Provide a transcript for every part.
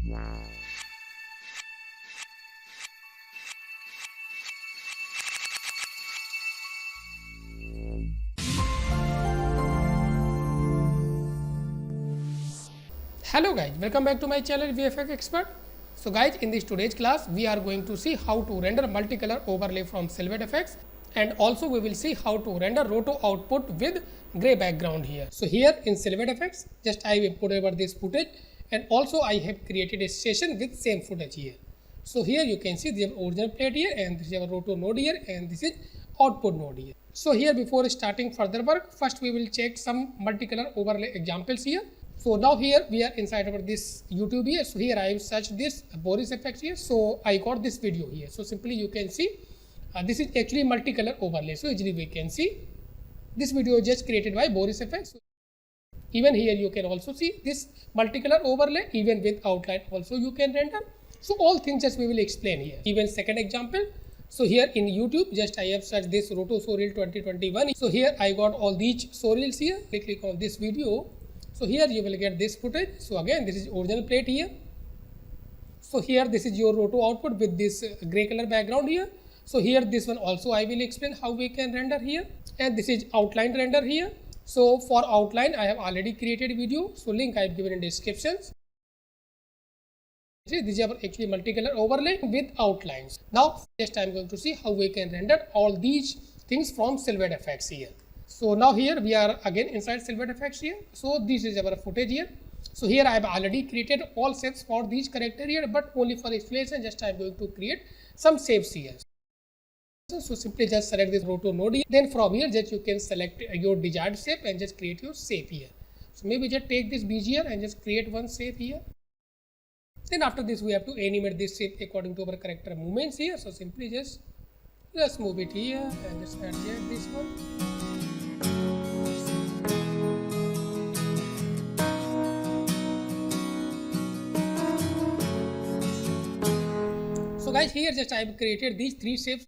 Hello guys, welcome back to my channel VFX Expert. So guys, in this today's class we are going to see how to render multicolor overlay from Silhouette FX, and also we will see how to render roto output with gray background here. So here in Silhouette FX, just I will put over this footage, and also I have created a session with same footage here. So here you can see the original plate here, and this is our roto node here, and this is output node here. So here, before starting further work, first we will check some multicolor overlay examples here. So now here we are inside of this YouTube here. So here I have searched this Boris FX here. So I got this video here. So simply you can see this is actually multicolor overlay. So easily we can see this video just created by Boris FX. So even here you can also see this multicolor overlay, even with outline also you can render. So all things just we will explain here. Even second example. So here in YouTube, just I have searched this Roto Showreel 2021. So here I got all these showreels here. Click on this video. So here you will get this footage. So again, this is original plate here. So here this is your roto output with this gray color background here. So here this one also I will explain how we can render here, and this is outline render here. So for outline I have already created a video. So link I have given in descriptions. See, this is our actually multicolor overlay with outlines. Now just I am going to see how we can render all these things from Silhouette FX here. So now here we are again inside Silhouette FX here. So this is our footage here. So here I have already created all shapes for these character here, but only for explanation just I am going to create some shapes here. So simply just select this roto node here. Then from here just you can select your desired shape and just create your shape here. So maybe just take this BG here and just create one shape here. Then after this we have to animate this shape according to our character movements here. So simply just move it here and just adjust this one. So guys, here just I have created these three shapes.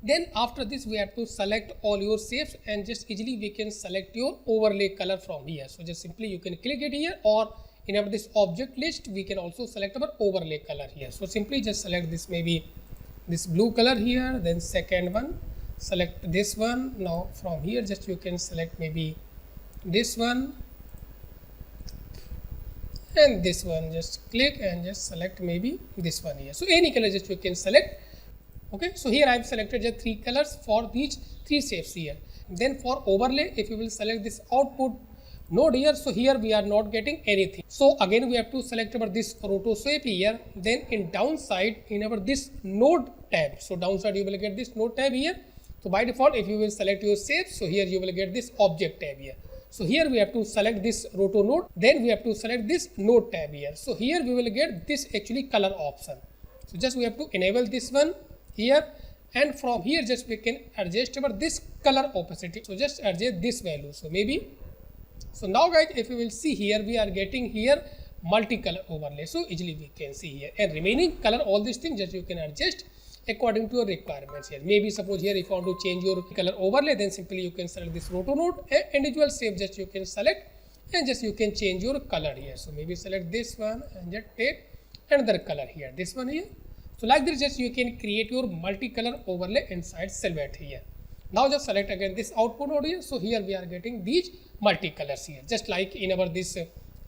Then after this we have to select all your shapes, and just easily we can select your overlay color from here. So just simply you can click it here, or in our this object list we can also select our overlay color here. So simply just select this, maybe this blue color here, then second one select this one. Now from here just you can select maybe this one and this one. Just click and just select maybe this one here. So any color just you can select. Okay, so here I have selected just three colors for these three shapes here. Then for overlay, if you will select this output node here, so here we are not getting anything. So again we have to select our this roto shape here. Then in downside, in our this node tab, so downside you will get this node tab here. So by default, if you will select your shape, so here you will get this object tab here. So here we have to select this roto node, then we have to select this node tab here. So here we will get this actually color option. So just we have to enable this one here, and from here just we can adjust our this color opacity. So just adjust this value. So maybe, so now guys, if you will see here, we are getting here multicolor overlay. So easily we can see here, and remaining color, all these things just you can adjust according to your requirements here. Maybe suppose here if you want to change your color overlay, then simply you can select this roto node, and individual shape just you can select, and just you can change your color here. So maybe select this one and just take another color here, this one here. So like this just you can create your multicolor overlay inside Silhouette here. Now just select again this output node here. So here we are getting these multicolors here, just like in our this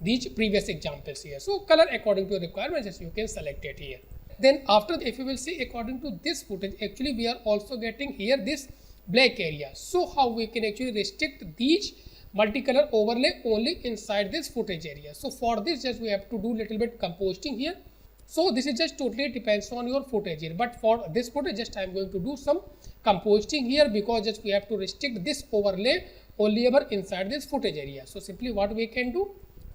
these previous examples here. So color according to your requirements just you can select it here. Then after, if you will see according to this footage, actually we are also getting here this black area. So how we can actually restrict these multicolor overlay only inside this footage area. So for this just we have to do little bit compositing here. So this is just totally depends on your footage here, but for this footage just I am going to do some compositing here, because just we have to restrict this overlay only ever inside this footage area. So simply what we can do,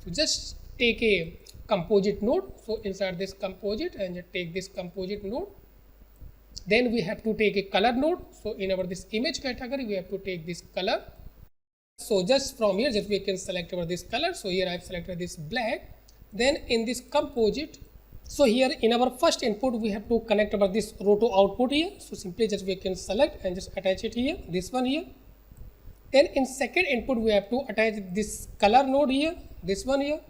so just take a composite node. So inside this composite, and just take this composite node. Then we have to take a color node. So in our this image category we have to take this color. So just from here just we can select our this color. So here I have selected this black. Then in this composite, so here in our first input we have to connect our this roto output here. So simply just we can select and just attach it here, this one here. Then in second input we have to attach this color node here, this one here.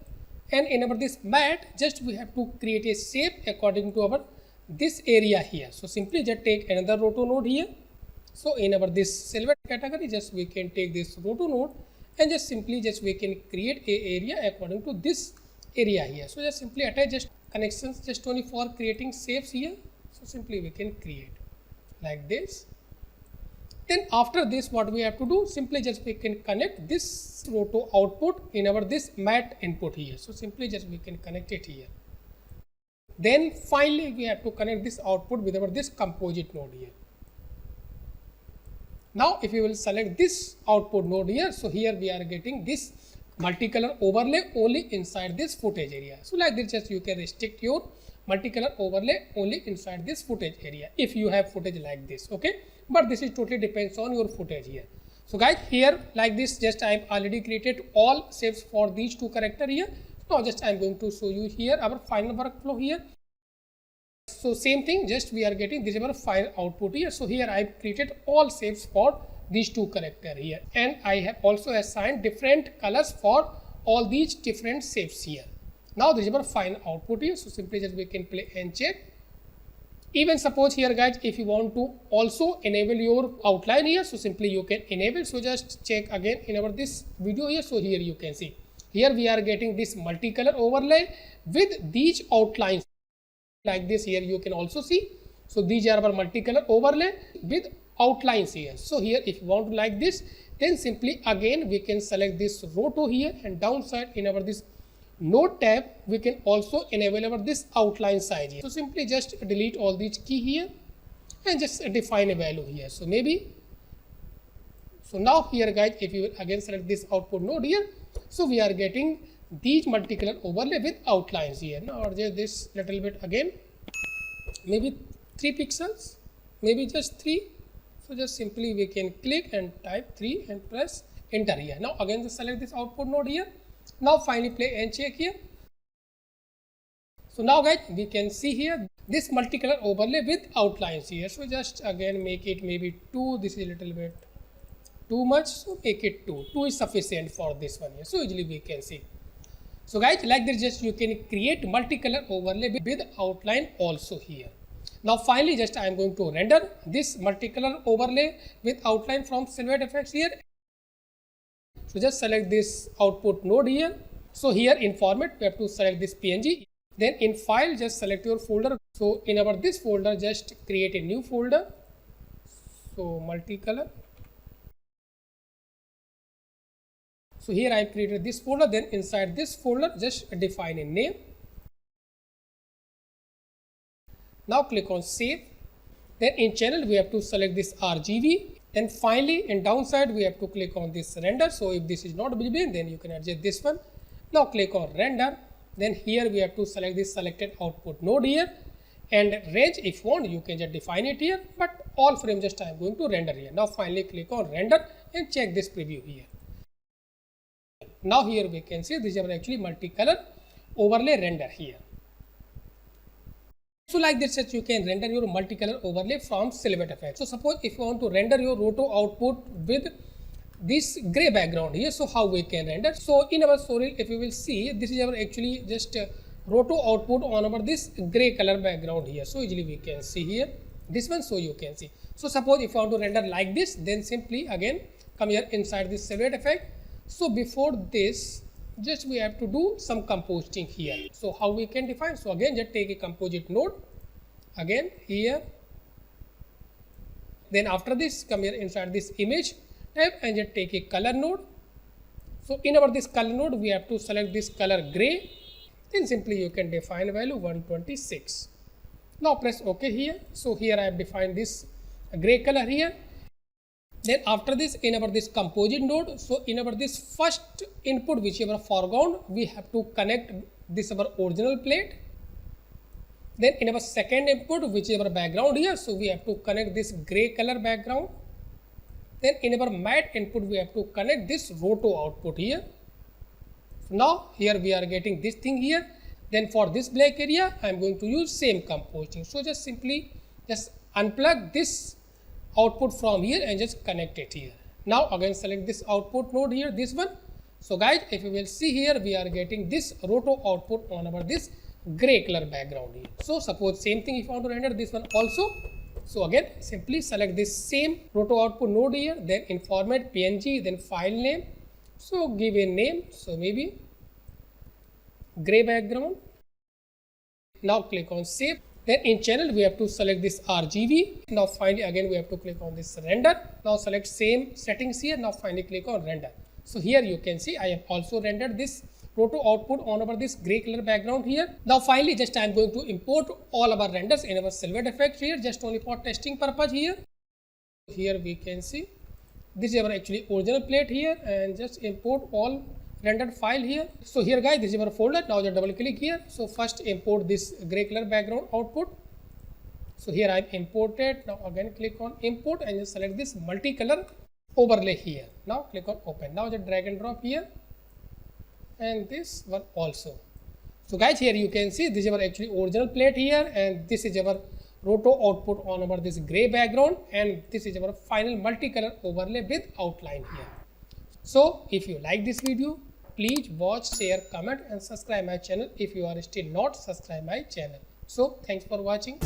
and enable this mat, just we have to create a shape according to our this area here. So simply just take another roto node here. So in our this silhouette category, just we can take this roto node and just simply just we can create a area according to this area here. So just simply attach just connections just only for creating shapes here. So simply we can create like this. Then after this, what we have to do, simply just we can connect this roto output in our this mat input here. So simply just we can connect it here. Then finally we have to connect this output with our this composite node here. Now if you will select this output node here, so here we are getting this multicolor overlay only inside this footage area. So like this, just you can restrict your multicolor overlay only inside this footage area if you have footage like this, okay? But this is totally depends on your footage here. So guys, here like this, just I have already created all shapes for these two character here. Now just I am going to show you here our final workflow here. So same thing, just we are getting this is our final output here. So here I have created all shapes for these two character here, and I have also assigned different colors for all these different shapes here. Now this is our final output here. So simply just we can play and check. Even suppose here guys, if you want to also enable your outline here, so simply you can enable. So just check again in our this video here. So here you can see, here we are getting this multicolor overlay with these outlines like this. Here you can also see. So these are our multicolor overlay with outlines here. So here if you want to like this, then simply again we can select this roto here, and downside in our this node tab we can also enable our this outline size here. So simply just delete all these key here and just define a value here. So maybe, so now here guys, if you will again select this output node here, so we are getting these multicolor overlay with outlines here. Now adjust this little bit again, maybe 3 pixels, maybe just 3. So just simply we can click and type 3 and press enter here. Now again just select this output node here. Now finally play and check here. So now guys, we can see here this multicolor overlay with outlines here. So just again make it maybe 2. This is a little bit too much, so make it 2. 2 is sufficient for this one here. So easily we can see. So guys, like this, just you can create multicolor overlay with outline also here. Now finally just I am going to render this multicolor overlay with outline from Silhouette FX here. So just select this output node here. So here in format we have to select this PNG. Then in file just select your folder. So in our this folder just create a new folder. So multicolor. So here I have created this folder. Then inside this folder just define a name. Now click on save. Then in channel we have to select this RGB. And finally in downside we have to click on this render. So if this is not visible, then you can adjust this one. Now click on render. Then here we have to select this selected output node here, and range if you want you can just define it here, but all frame just I am going to render here. Now finally click on render and check this preview here. Now here we can see this is actually multicolor overlay render here. So like this, you can render your multicolor overlay from Silhouette FX. So suppose if you want to render your roto output with this gray background here, so how we can render? So in our tutorial, if you will see, this is our actually just roto output on our this gray color background here. So easily we can see here this one, so you can see. So suppose if you want to render like this, then simply again come here inside this Silhouette FX. So before this, just we have to do some compositing here. So how we can define? So again just take a composite node again here. Then after this come here inside this image tab and just take a color node. So in our this color node we have to select this color gray. Then simply you can define value 126. Now press OK here. So here I have defined this gray color here. Then after this in our this composite node, so in our this first input which is our foreground, we have to connect this our original plate. Then in our second input which is our background here, so we have to connect this gray color background. Then in our matte input we have to connect this roto output here. So now here we are getting this thing here. Then for this black area I am going to use same compositing. So just simply just unplug this output from here and just connect it here. Now again select this output node here, this one. So guys, if you will see here, we are getting this roto output on our this gray color background here. So suppose same thing if you want to render this one also. So again, simply select this same roto output node here, then in format PNG, then file name. So give a name, so maybe gray background. Now click on save. Then in channel we have to select this RGB. Now finally again we have to click on this render. Now select same settings here. Now finally click on render. So here you can see I have also rendered this roto output on over this gray color background here. Now finally just I am going to import all our renders in our Silhouette effect here, just only for testing purpose here. Here we can see this is our actually original plate here, and just import all rendered file here. So here guys, this is our folder. Now just double click here. So first import this gray color background output. So here I imported. Now again click on import and just select this multicolor overlay here. Now click on open. Now just drag and drop here, and this one also. So guys, here you can see this is our actually original plate here, and this is our roto output on our this gray background, and this is our final multicolor overlay with outline here. So if you like this video, please watch, share, comment and subscribe my channel if you are still not subscribed my channel. So thanks for watching.